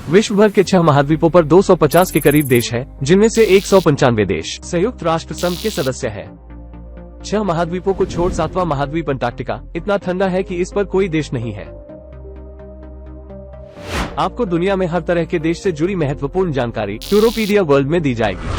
विश्व भर के 6 महाद्वीपों पर 250 के करीब देश है, जिनमें से 195 देश संयुक्त राष्ट्र संघ के सदस्य है। 6 महाद्वीपों को छोड़ 7वां महाद्वीप अंटार्कटिका इतना ठंडा है कि इस पर कोई देश नहीं है। आपको दुनिया में हर तरह के देश से जुड़ी महत्वपूर्ण जानकारी यूरोपीडिया वर्ल्ड में दी जाएगी,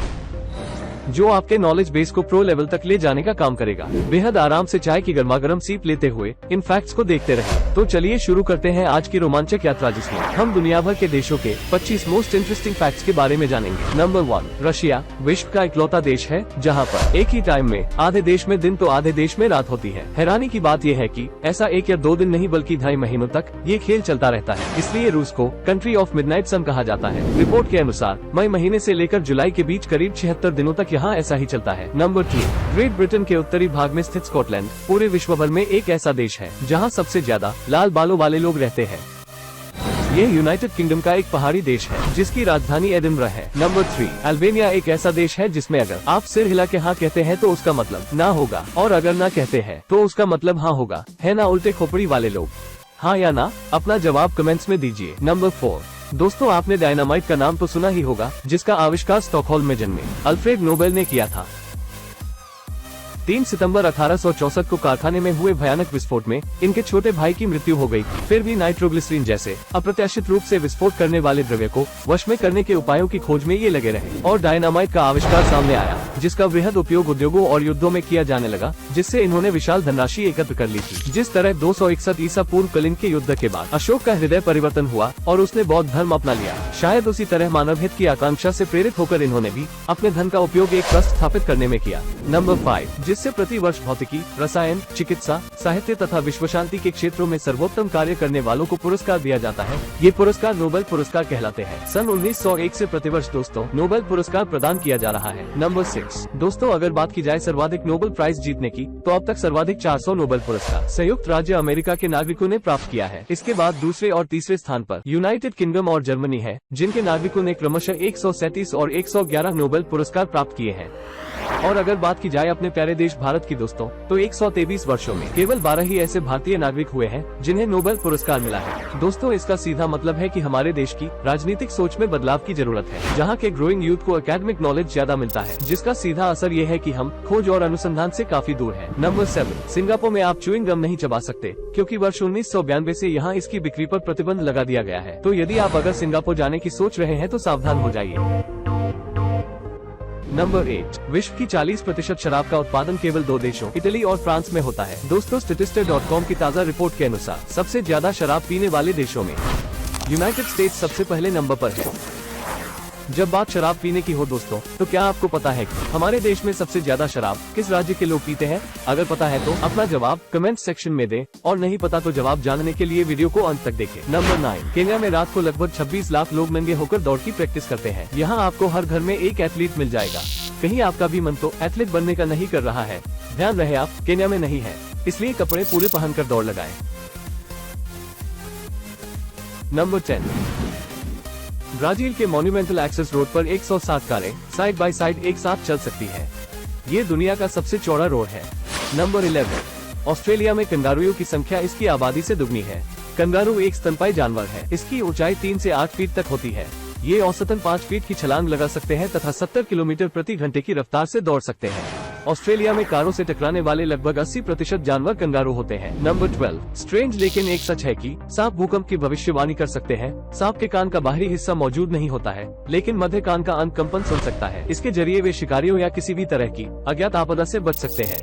जो आपके नॉलेज बेस को प्रो लेवल तक ले जाने का काम करेगा। बेहद आराम से चाय की गर्मागर्म सीप लेते हुए इन फैक्ट्स को देखते रहें। तो चलिए शुरू करते हैं आज की रोमांचक यात्रा, जिसमें हम दुनिया भर के देशों के 25 मोस्ट इंटरेस्टिंग फैक्ट्स के बारे में जानेंगे। नंबर 1, रशिया विश्व का इकलौता देश है जहां पर एक ही टाइम में आधे देश में दिन तो आधे देश में रात होती है। हैरानी की बात यह है कि ऐसा 1 या 2 दिन नहीं बल्कि 2.5 महीनों तक ये खेल चलता रहता है। इसलिए रूस को कंट्री ऑफ मिडनाइट सन कहा जाता है। रिपोर्ट के अनुसार मई महीने से लेकर जुलाई के बीच करीब 76 दिनों तक यहाँ ऐसा ही चलता है। नंबर 2, ग्रेट ब्रिटेन के उत्तरी भाग में स्थित स्कॉटलैंड पूरे विश्व भर में एक ऐसा देश है जहां सबसे ज्यादा लाल बालों वाले लोग रहते हैं। यह यूनाइटेड किंगडम का एक पहाड़ी देश है जिसकी राजधानी एडिनबरा है। नंबर 3, अल्बानिया एक ऐसा देश है जिसमें अगर आप सिर हिला के हाँ कहते हैं तो उसका मतलब ना होगा, और अगर ना कहते हैं तो उसका मतलब हाँ होगा। है ना उल्टे खोपड़ी वाले लोग? हाँ या ना? अपना जवाब कमेंट्स में दीजिए। नंबर 4, दोस्तों आपने डायनामाइट का नाम तो सुना ही होगा, जिसका आविष्कार स्टॉकहोल्म में जन्मे अल्फ्रेड नोबेल ने किया था। 3 सितंबर 1864 को कारखाने में हुए भयानक विस्फोट में इनके छोटे भाई की मृत्यु हो गई थी। फिर भी नाइट्रोग्लिसरीन जैसे अप्रत्याशित रूप से विस्फोट करने वाले द्रव्य को वश में करने के उपायों की खोज में ये लगे रहे और डायनामाइट का आविष्कार सामने आया, जिसका वृहद उपयोग उद्योगों और युद्धों में किया जाने लगा, जिससे इन्होंने विशाल धनराशि एकत्र कर ली थी। जिस तरह 261 ईसा पूर्व कलिंग के युद्ध के बाद अशोक का हृदय परिवर्तन हुआ और उसने बौद्ध धर्म अपना लिया, शायद उसी तरह मानव हित की आकांक्षा से प्रेरित होकर इन्होंने भी अपने धन का उपयोग एक ट्रस्ट स्थापित करने में किया। नंबर 5, जिससे प्रति वर्ष भौतिकी, रसायन, चिकित्सा, साहित्य तथा विश्व शांति के क्षेत्रों में सर्वोत्तम कार्य करने वालों को पुरस्कार दिया जाता है। ये पुरस्कार नोबेल पुरस्कार कहलाते हैं। सन 1901 से प्रतिवर्ष दोस्तों नोबेल पुरस्कार प्रदान किया जा रहा है। नंबर 6, दोस्तों अगर बात की जाए सर्वाधिक नोबेल प्राइज जीतने की, तो अब तक सर्वाधिक 400 नोबेल पुरस्कार संयुक्त राज्य अमेरिका के नागरिकों ने प्राप्त किया है। इसके बाद दूसरे और तीसरे स्थान पर यूनाइटेड किंगडम और जर्मनी है, जिनके नागरिकों ने क्रमशः 137 और 111 नोबेल पुरस्कार प्राप्त किए हैं। और अगर बात की जाए अपने प्यारे देश भारत की दोस्तों, तो 123 वर्षों में केवल 12 ही ऐसे भारतीय नागरिक हुए हैं जिन्हें नोबेल पुरस्कार मिला है। दोस्तों इसका सीधा मतलब है कि हमारे देश की राजनीतिक सोच में बदलाव की जरूरत है, जहां के ग्रोइंग यूथ को एकेडमिक नॉलेज ज्यादा मिलता है, जिसका सीधा असर ये है कि हम खोज और अनुसंधान से काफी दूर हैं। नंबर 7, सिंगापुर में आप च्युइंग गम नहीं चबा सकते, क्योंकि वर्ष 1992 से यहाँ इसकी बिक्री पर प्रतिबंध लगा दिया गया है। तो यदि आप अगर सिंगापुर जाने की सोच रहे हैं तो सावधान हो जाइए। नंबर 8, विश्व की 40% शराब का उत्पादन केवल 2 देशों इटली और फ्रांस में होता है। दोस्तों statista.com की ताज़ा रिपोर्ट के अनुसार सबसे ज्यादा शराब पीने वाले देशों में यूनाइटेड स्टेट्स सबसे पहले नंबर पर है। जब बात शराब पीने की हो दोस्तों, तो क्या आपको पता है कि हमारे देश में सबसे ज्यादा शराब किस राज्य के लोग पीते हैं? अगर पता है तो अपना जवाब कमेंट सेक्शन में दें, और नहीं पता तो जवाब जानने के लिए वीडियो को अंत तक देखें। नंबर 9, केन्या में रात को लगभग 26 लाख लोग नंगे होकर दौड़ की प्रैक्टिस करते हैं। यहाँ आपको हर घर में एक एथलीट मिल जाएगा। कहीं आपका भी मन तो एथलीट बनने का नहीं कर रहा है? ध्यान रहे आप केन्या में नहीं है, इसलिए कपड़े पूरे पहनकर दौड़ लगाएं। नंबर 10, ब्राजील के मॉन्यूमेंटल एक्सेस रोड पर 107 कारें साइड बाय साइड एक साथ चल सकती है। ये दुनिया का सबसे चौड़ा रोड है। नंबर 11, ऑस्ट्रेलिया में कंगारुओं की संख्या इसकी आबादी से दुगनी है। कंगारू एक स्तनपायी जानवर है। इसकी ऊंचाई 3 से 8 फीट तक होती है। ये औसतन 5 फीट की छलांग लगा सकते हैं तथा 70 किलोमीटर प्रति घंटे की रफ्तार से दौड़ सकते हैं। ऑस्ट्रेलिया में कारों से टकराने वाले लगभग 80% जानवर कंगारू होते हैं। नंबर 12, स्ट्रेंज लेकिन एक सच है कि सांप भूकंप की भविष्यवाणी कर सकते हैं। सांप के कान का बाहरी हिस्सा मौजूद नहीं होता है, लेकिन मध्य कान का अंत कंपन सुन सकता है। इसके जरिए वे शिकारियों या किसी भी तरह की अज्ञात आपदा से बच सकते हैं।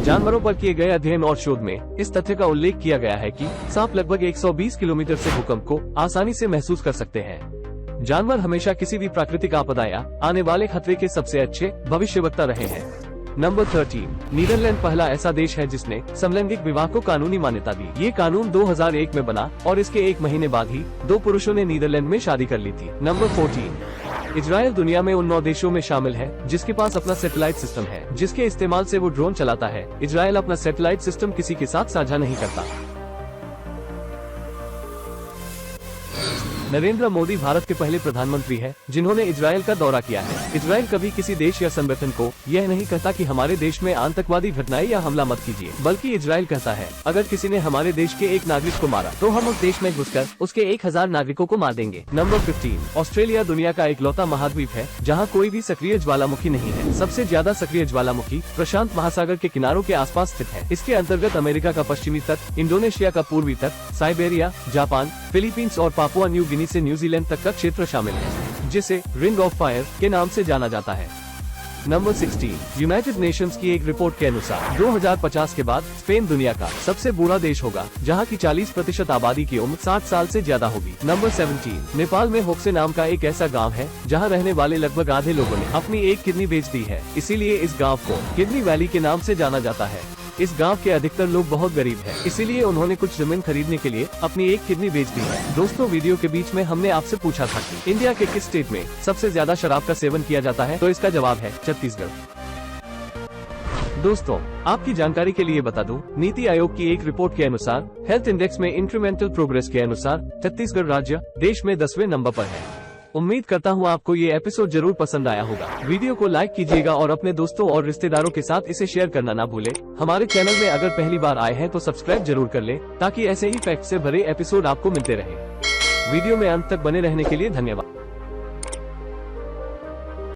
जानवरों पर किए गए अध्ययन और शोध में इस तथ्य का उल्लेख किया गया है कि सांप लगभग 120 किलोमीटर से भूकंप को आसानी से महसूस कर सकते हैं। जानवर हमेशा किसी भी प्राकृतिक आपदा या आने वाले खतरे के सबसे अच्छे भविष्यवक्ता रहे हैं। नंबर 13, नीदरलैंड पहला ऐसा देश है जिसने समलैंगिक विवाह को कानूनी मान्यता दी। ये कानून 2001 में बना और इसके 1 महीने बाद ही 2 पुरुषों ने नीदरलैंड में शादी कर ली थी। नंबर 14, इजराइल दुनिया में उन 9 देशों में शामिल है जिसके पास अपना सैटेलाइट सिस्टम है, जिसके इस्तेमाल से वो ड्रोन चलाता है। इजराइल अपना सैटेलाइट सिस्टम किसी के साथ साझा नहीं करता। नरेंद्र मोदी भारत के पहले प्रधानमंत्री हैं जिन्होंने इजराइल का दौरा किया है। इजराइल कभी किसी देश या संगठन को यह नहीं कहता कि हमारे देश में आतंकवादी घटनाएं या हमला मत कीजिए, बल्कि इजराइल कहता है अगर किसी ने हमारे देश के एक नागरिक को मारा तो हम उस देश में घुसकर उसके 1000 नागरिकों को मार देंगे। नंबर 15। ऑस्ट्रेलिया दुनिया का इकलौता महाद्वीप है जहाँ कोई भी सक्रिय ज्वालामुखी नहीं है। सबसे ज्यादा सक्रिय ज्वालामुखी प्रशांत महासागर के किनारों के आसपास स्थित है। इसके अंतर्गत अमेरिका का पश्चिमी तट, इंडोनेशिया का पूर्वी तट, साइबेरिया, जापान, फिलीपींस और पापुआ न्यू गिनी से न्यूजीलैंड तक का क्षेत्र शामिल है, जिसे रिंग ऑफ फायर के नाम से जाना जाता है। नंबर 16। यूनाइटेड नेशंस की एक रिपोर्ट के अनुसार 2050 के बाद स्पेन दुनिया का सबसे बूढ़ा देश होगा, जहां की 40% आबादी की उम्र 60 साल से ज्यादा होगी। नंबर 17। नेपाल में होक्से नाम का एक ऐसा गांव है जहां रहने वाले लगभग आधे लोगों ने अपनी एक किडनी बेच दी है, इसीलिए इस गाँव को किडनी वैली के नाम से जाना जाता है। इस गांव के अधिकतर लोग बहुत गरीब हैं, इसीलिए उन्होंने कुछ जमीन खरीदने के लिए अपनी एक किडनी बेच दी है। दोस्तों, वीडियो के बीच में हमने आपसे पूछा था कि इंडिया के किस स्टेट में सबसे ज्यादा शराब का सेवन किया जाता है, तो इसका जवाब है छत्तीसगढ़। दोस्तों, आपकी जानकारी के लिए बता दूं, नीति आयोग की एक रिपोर्ट के अनुसार हेल्थ इंडेक्स में इंक्रीमेंटल प्रोग्रेस के अनुसार छत्तीसगढ़ राज्य देश में 10वें नंबर पर है। उम्मीद करता हूँ आपको ये एपिसोड जरूर पसंद आया होगा। वीडियो को लाइक कीजिएगा और अपने दोस्तों और रिश्तेदारों के साथ इसे शेयर करना ना भूले। हमारे चैनल में अगर पहली बार आए हैं तो सब्सक्राइब जरूर कर ले, ताकि ऐसे ही फैक्ट से भरे एपिसोड आपको मिलते रहे। वीडियो में अंत तक बने रहने के लिए धन्यवाद।